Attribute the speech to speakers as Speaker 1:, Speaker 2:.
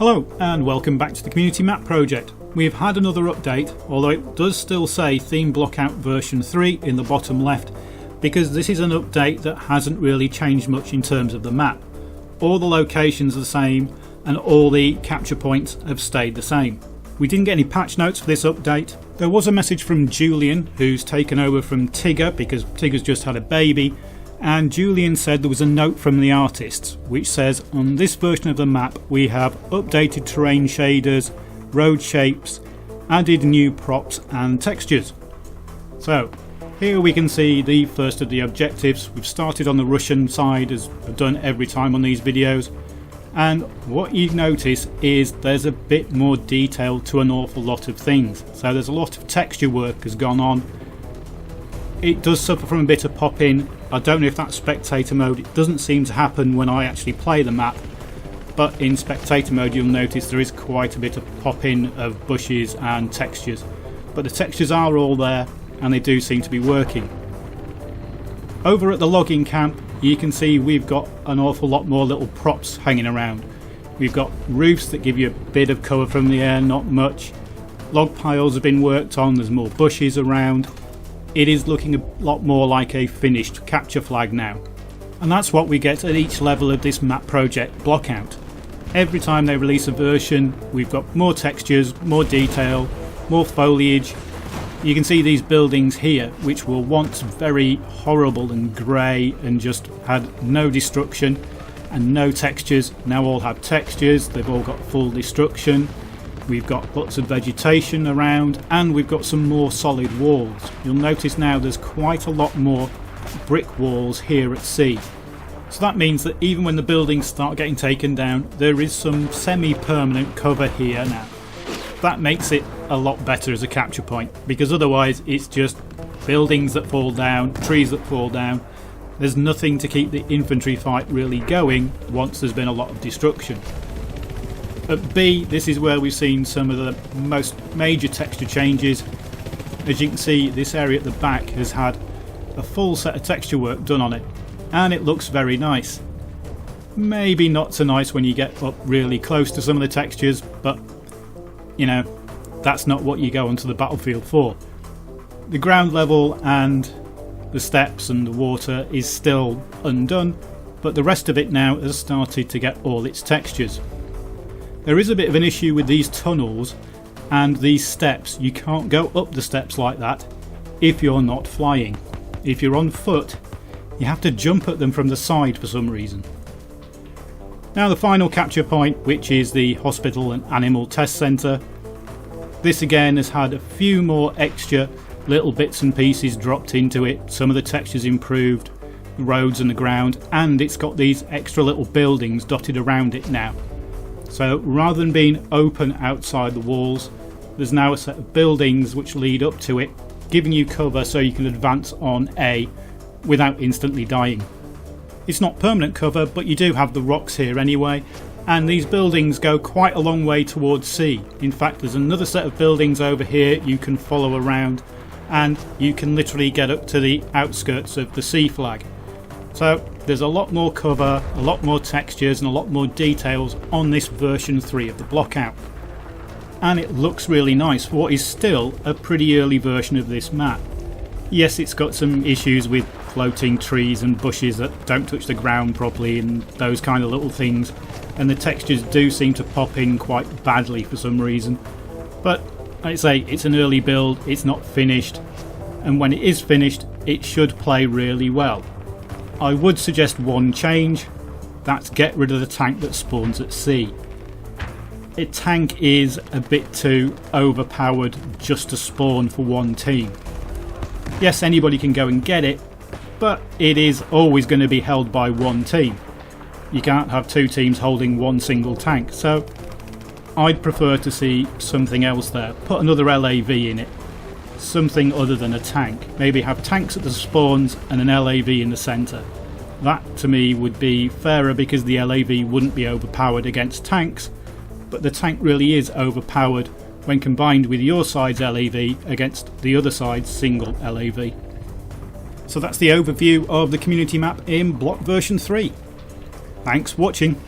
Speaker 1: Hello and welcome back to the Community Map Project. We've had another update, although it does still say Theme Blockout version 3 in the bottom left, because this is an update that hasn't really changed much in terms of the map. All the locations are the same and all the capture points have stayed the same. We didn't get any patch notes for this update. There was a message from Julian, who's taken over from Tigger because Tigger's just had a baby, and Julian said there was a note from the artists which says on this version of the map we have updated terrain shaders, road shapes, added new props and textures. So here we can see the first of the objectives. We've started on the Russian side, as I've done every time on these videos, and what you notice is there's a bit more detail to an awful lot of things. So there's a lot of texture work has gone on. It does suffer from a bit of pop-in. I don't know if that's spectator mode. It doesn't seem to happen when I actually play the map, but in spectator mode you'll notice there is quite a bit of pop-in of bushes and textures, but the textures are all there and they do seem to be working. Over at the logging camp you can see we've got an awful lot more little props hanging around. We've got roofs that give you a bit of cover from the air, not much. Log piles have been worked on, there's more bushes around. It is looking a lot more like a finished capture flag now. And that's what we get at each level of this map project Blockout. Every time they release a version we've got more textures, more detail, more foliage. You can see these buildings here which were once very horrible and grey and just had no destruction and no textures, now all have textures, they've all got full destruction. We've got lots of vegetation around and we've got some more solid walls. You'll notice now there's quite a lot more brick walls here at sea. So that means that even when the buildings start getting taken down, there is some semi-permanent cover here now. That makes it a lot better as a capture point, because otherwise it's just buildings that fall down, trees that fall down. There's nothing to keep the infantry fight really going once there's been a lot of destruction. At B, this is where we've seen some of the most major texture changes. As you can see, this area at the back has had a full set of texture work done on it, and it looks very nice. Maybe not so nice when you get up really close to some of the textures, but you know, that's not what you go onto the battlefield for. The ground level and the steps and the water is still undone, but the rest of it now has started to get all its textures. There is a bit of an issue with these tunnels and these steps. You can't go up the steps like that if you're not flying. If you're on foot, you have to jump at them from the side for some reason. Now the final capture point, which is the Hospital and Animal Test Centre. This again has had a few more extra little bits and pieces dropped into it. Some of the textures improved, the roads and the ground, and it's got these extra little buildings dotted around it now. So rather than being open outside the walls, there's now a set of buildings which lead up to it, giving you cover so you can advance on A without instantly dying. It's not permanent cover, but you do have the rocks here anyway, and these buildings go quite a long way towards C. In fact, there's another set of buildings over here you can follow around, and you can literally get up to the outskirts of the C flag. So there's a lot more cover, a lot more textures and a lot more details on this version 3 of the Blockout. And it looks really nice for what is still a pretty early version of this map. Yes, it's got some issues with floating trees and bushes that don't touch the ground properly and those kind of little things, and the textures do seem to pop in quite badly for some reason. But like I say, it's an early build, it's not finished, and when it is finished it should play really well. I would suggest one change, that's get rid of the tank that spawns at sea. A tank is a bit too overpowered just to spawn for one team. Yes, anybody can go and get it, but it is always going to be held by one team. You can't have two teams holding one single tank, so I'd prefer to see something else there. Put another LAV in it. Something other than a tank. Maybe have tanks at the spawns and an LAV in the centre. That to me would be fairer, because the LAV wouldn't be overpowered against tanks, but the tank really is overpowered when combined with your side's LAV against the other side's single LAV. So that's the overview of the community map in Block version 3. Thanks for watching.